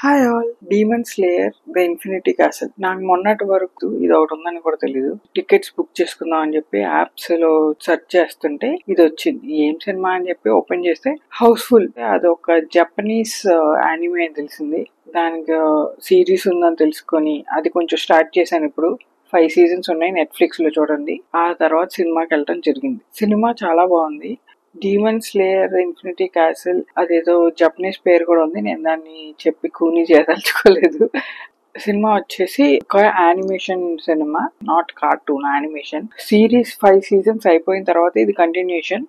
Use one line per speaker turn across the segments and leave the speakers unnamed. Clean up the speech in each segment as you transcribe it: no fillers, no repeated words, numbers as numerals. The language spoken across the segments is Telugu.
Hi all, demon slayer the infinity castle. నాకు మొన్నటి వరకు ఇది ఒకటి ఉందని కూడా తెలియదు. టికెట్స్ బుక్ చేసుకుందాం అని చెప్పి యాప్స్ లో సెర్చ్ చేస్తుంటే ఇది వచ్చింది. ఏం సినిమా అని చెప్పి ఓపెన్ చేస్తే హౌస్ఫుల్. అది ఒక జపనీస్ యానిమే అని తెలిసింది. దానికి సిరీస్ ఉందని తెలుసుకొని అది కొంచెం స్టార్ట్ చేశాను. ఇప్పుడు 5 సీజన్స్ ఉన్నాయి నెట్ఫ్లిక్స్ లో, చూడండి. ఆ తర్వాత సినిమాకి వెళ్ళడం జరిగింది. సినిమా చాలా బాగుంది. డీమన్ స్లేయర్ ఇన్ఫినిటీ క్యాసిల్, అదేదో జపనీస్ పేరు కూడా ఉంది. నేను దాన్ని చెప్పి కూనీ చేయదలుచుకోలేదు. సినిమా వచ్చేసి ఒక animation cinema, not cartoon, animation series. 5 seasons అయిపోయిన తర్వాత ఇది కంటిన్యూషన్.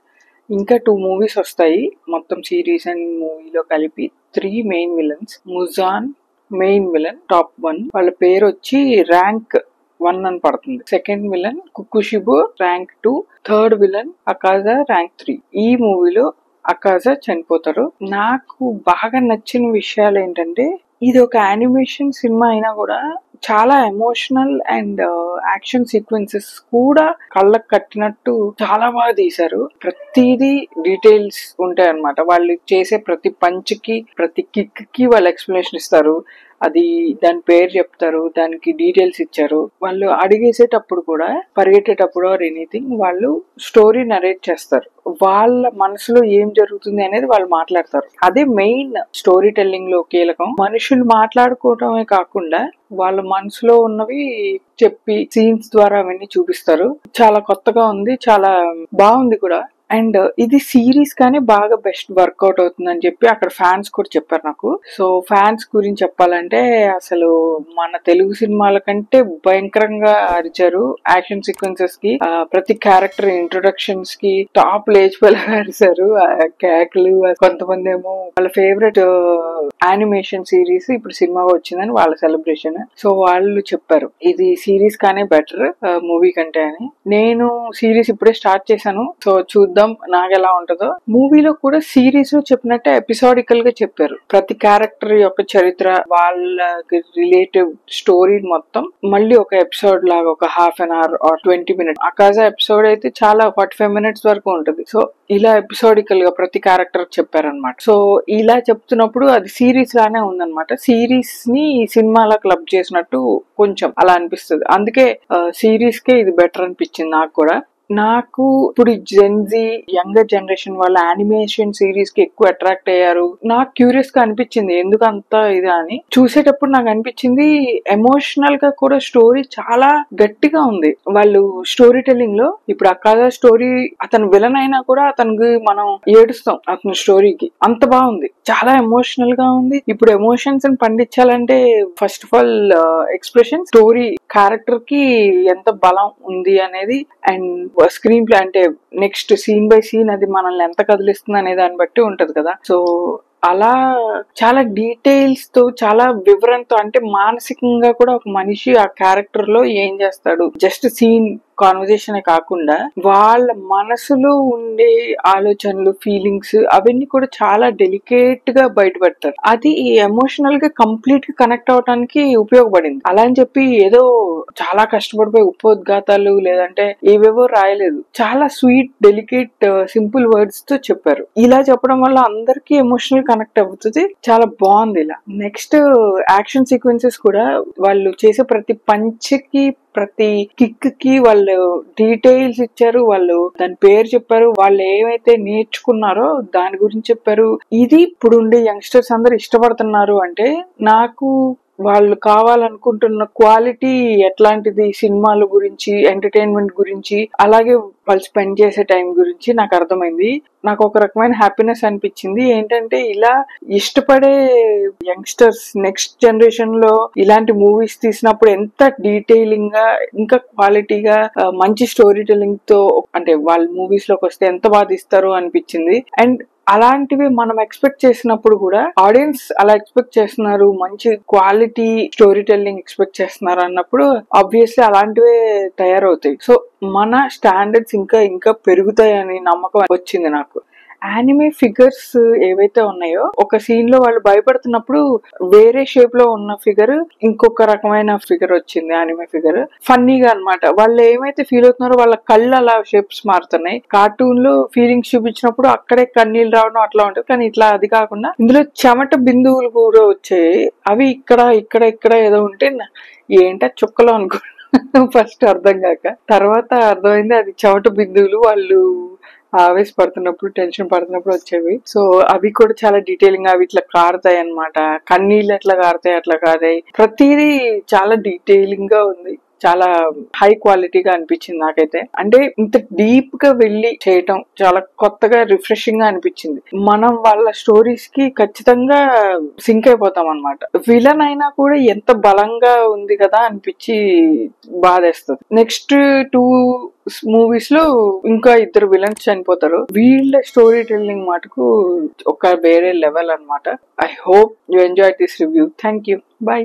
ఇంకా 2 మూవీస్ వస్తాయి మొత్తం సిరీస్ అండ్ మూవీలో కలిపి. 3 main villains. Muzan main villain, top 1. వాళ్ళ పేరు వచ్చి ర్యాంక్ 1 అని పడుతుంది. Second villain Kokushibo, rank 2. Third villain Akaza, rank 3. ఈ మూవీలో అకాజా చనిపోతారు. నాకు బాగా నచ్చిన విషయాలు ఏంటంటే, ఇది ఒక యానిమేషన్ సినిమా అయినా కూడా చాలా ఎమోషనల్ అండ్ యాక్షన్ సీక్వెన్సెస్ కూడా కళ్ళకు కట్టినట్టు చాలా బాగా తీశారు. ప్రతిదీ డీటెయిల్స్ ఉంటాయి అన్నమాట. వాళ్ళు చేసే ప్రతి పంచ్ కి, ప్రతి కిక్ కి వాళ్ళు ఎక్స్ప్లెనేషన్ ఇస్తారు. అది దాని పేరు చెప్తారు, దానికి డీటెయిల్స్ ఇచ్చారు. వాళ్ళు అడిగేసేటప్పుడు కూడా, పరిగెట్టేటప్పుడు ఆర్ ఎనీథింగ్, వాళ్ళు స్టోరీ నరేట్ చేస్తారు. వాళ్ళ మనసులో ఏం జరుగుతుంది అనేది వాళ్ళు మాట్లాడతారు. అదే మెయిన్ స్టోరీ టెల్లింగ్ లో కీలకం. మనుషులు మాట్లాడుకోవటమే కాకుండా వాళ్ళ మనసులో ఉన్నవి చెప్పి సీన్స్ ద్వారా అవన్నీ చూపిస్తారు. చాలా కొత్తగా ఉంది, చాలా బాగుంది కూడా. అండ్ ఇది సిరీస్ కానీ బాగా బెస్ట్ వర్కౌట్ అవుతుందని చెప్పి అక్కడ ఫ్యాన్స్ కూడా చెప్పారు నాకు. సో ఫ్యాన్స్ గురించి చెప్పాలంటే, అసలు మన తెలుగు సినిమాల కంటే భయంకరంగా అరిచారు. యాక్షన్ సీక్వెన్సెస్ కి, ప్రతి క్యారెక్టర్ ఇంట్రొడక్షన్స్ కి టాప్ లేచిపోయేలాగా అరిచారు. కేకలు. కొంతమంది ఏమో వాళ్ళ ఫేవరెట్ యానిమేషన్ సిరీస్ ఇప్పుడు సినిమా వచ్చిందని వాళ్ళ సెలబ్రేషన్. సో వాళ్ళు చెప్పారు ఇది సిరీస్ కానీ బెటర్ మూవీ కంటే అని. నేను సిరీస్ ఇప్పుడే స్టార్ట్ చేశాను. సో చూద్దాం నాకు ఎలా ఉంటుందో. మూవీలో కూడా సిరీస్ లో చెప్పినట్టే ఎపిసోడికల్ గా చెప్పారు. ప్రతి క్యారెక్టర్ యొక్క చరిత్ర, వాళ్ళకి రిలేటివ్ స్టోరీ మొత్తం మళ్ళీ ఒక ఎపిసోడ్ లాగా ఒక half an hour or 20 minutes. Akaza episode అయితే చాలా 45 minutes వరకు ఉంటుంది. సో ఇలా ఎపిసోడికల్ గా ప్రతి క్యారెక్టర్ చెప్పారనమాట. సో ఇలా చెప్తున్నప్పుడు అది సిరీస్ లానే ఉందన్నమాట. సిరీస్ ని సినిమాలా క్లబ్ చేసినట్టు కొంచెం అలా అనిపిస్తుంది. అందుకే సిరీస్ కే ఇది బెటర్ అనిపించింది నాకు కూడా. నాకు ఇప్పుడు జెన్జీ యంగర్ జనరేషన్ వాళ్ళ యానిమేషన్ సిరీస్ కి ఎక్కువ అట్రాక్ట్ అయ్యారు. నాకు క్యూరియస్ గా అనిపించింది ఎందుకు అంత ఇదా అని. చూసేటప్పుడు నాకు అనిపించింది ఎమోషనల్ గా కూడా స్టోరీ చాలా గట్టిగా ఉంది. వాళ్ళు స్టోరీ టెల్లింగ్ లో, ఇప్పుడు అకాజా స్టోరీ, అతను విలన్ అయినా కూడా అతనికి మనం ఏడుస్తాం అతని స్టోరీకి. అంత బాగుంది, చాలా ఎమోషనల్ గా ఉంది. ఇప్పుడు ఎమోషన్స్ ని పండించాలంటే first of all expression, story, character కి ఎంత బలం ఉంది అనేది, అండ్ స్క్రీన్ ప్లే అంటే నెక్స్ట్ సీన్ బై సీన్ అది మనల్ని ఎంత కదిలిస్తుంది అనే దాన్ని బట్టి ఉంటది కదా. సో అలా చాలా డీటెయిల్స్ తో, చాలా వివరంతో, అంటే మానసికంగా కూడా ఒక మనిషి ఆ క్యారెక్టర్ లో ఏం చేస్తాడు, జస్ట్ సీన్ కాన్వర్జేషన్ కాకుండా వాళ్ళ మనసులో ఉండే ఆలోచనలు, ఫీలింగ్స్, అవన్నీ కూడా చాలా డెలికేట్ గా బయటపెడతారు. అది ఎమోషనల్ గా కంప్లీట్ గా కనెక్ట్ అవడానికి ఉపయోగపడింది. అలా అని చెప్పి ఏదో చాలా కష్టపడిపోయి ఉపోద్ఘాతాలు లేదంటే ఏవేవో రాయలేదు. చాలా స్వీట్, డెలికేట్, సింపుల్ వర్డ్స్ తో చెప్పారు. ఇలా చెప్పడం వల్ల అందరికీ ఎమోషనల్ కనెక్ట్ అవుతుంది. చాలా బాగుంది. ఇలా నెక్స్ట్ యాక్షన్ సీక్వెన్సెస్ కూడా, వాళ్ళు చేసే ప్రతి పంచ్ కి, ప్రతి కిక్ కి వాళ్ళు డీటెయిల్స్ ఇచ్చారు. వాళ్ళు దాని పేరు చెప్పారు. వాళ్ళు ఏమైతే నేర్చుకున్నారో దాని గురించి చెప్పారు. ఇది ఇప్పుడు ఉండే యంగ్స్టర్స్ అందరు ఇష్టపడుతున్నారు అంటే, నాకు వాళ్ళు కావాలనుకుంటున్న క్వాలిటీ ఎట్లాంటిది, సినిమాల గురించి, ఎంటర్టైన్మెంట్ గురించి, అలాగే వాళ్ళు స్పెండ్ చేసే టైం గురించి నాకు అర్థమైంది. నాకు ఒక రకమైన హ్యాపీనెస్ అనిపించింది. ఏంటంటే, ఇలా ఇష్టపడే యంగ్స్టర్స్ నెక్స్ట్ జనరేషన్ లో ఇలాంటి మూవీస్ తీసినప్పుడు ఎంత డీటెయిలింగ్ గా, ఇంకా క్వాలిటీగా, మంచి స్టోరీ టెల్లింగ్ తో, అంటే వాళ్ళ మూవీస్ లోకి వస్తే ఎంత బాగా తీస్తారు అనిపించింది. అండ్ అలాంటివి మనం ఎక్స్పెక్ట్ చేసినప్పుడు కూడా ఆడియన్స్ అలా ఎక్స్పెక్ట్ చేస్తున్నారు, మంచి క్వాలిటీ స్టోరీ టెల్లింగ్ ఎక్స్పెక్ట్ చేస్తున్నారు అన్నప్పుడు ఆబ్వియస్లీ అలాంటివే తయారవుతాయి. సో మన స్టాండర్డ్స్ ఇంకా ఇంకా పెరుగుతాయని నమ్మకం వచ్చింది నాకు. యానిమే ఫిగర్స్ ఏవైతే ఉన్నాయో ఒక సీన్ లో వాళ్ళు భయపడుతున్నప్పుడు వేరే షేప్ లో ఉన్న ఫిగర్ ఇంకొక రకమైన ఫిగర్ వచ్చింది, యానిమే ఫిగర్. ఫన్నీగా అన్నమాట. వాళ్ళు ఏమైతే ఫీల్ అవుతున్నారో వాళ్ళ కళ్ళు అలా షేప్స్ మారుతున్నాయి. కార్టూన్ లో ఫీలింగ్స్ చూపించినప్పుడు అక్కడే కన్నీళ్ళు రావడం అట్లా ఉంటుంది, కానీ ఇట్లా అది కాకుండా ఇందులో చెమట బిందువులు కూడా వచ్చాయి. అవి ఇక్కడ ఇక్కడ ఇక్కడ ఏదో ఉంటే ఏంటో చుక్కలు అనుకో ఫస్ట్ అర్థం కాక, తర్వాత అర్థమైంది అది చెమట బిందువులు. వాళ్ళు ఆవేశపడుతున్నప్పుడు, టెన్షన్ పడుతున్నప్పుడు వచ్చేవి. సో అవి కూడా చాలా డీటెయిలింగ్, అవి ఇట్లా కారుతాయి అనమాట. కన్నీళ్ళు ఎట్లా కారుతాయి అట్లా కారాయి. ప్రతిదీ చాలా డీటెయిలింగ్ గా ఉంది. చాలా హై క్వాలిటీగా అనిపించింది నాకైతే. అంటే ఇంత డీప్ గా వెళ్ళి చేయటం చాలా కొత్తగా రిఫ్రెషింగ్ గా అనిపించింది. మనం వాళ్ళ స్టోరీస్ కి ఖచ్చితంగా సింక్ అయిపోతాం అనమాట. విలన్ అయినా కూడా ఎంత బలంగా ఉంది కదా అనిపించి బాధేస్తుంది. నెక్స్ట్ 2 మూవీస్ లో ఇంకా 2 విలన్స్ చనిపోతారు. వీళ్ళ స్టోరీ టెల్లింగ్ మటుకు ఒక వేరే లెవెల్ అన్నమాట. I hope you enjoy this review. Thank you. By.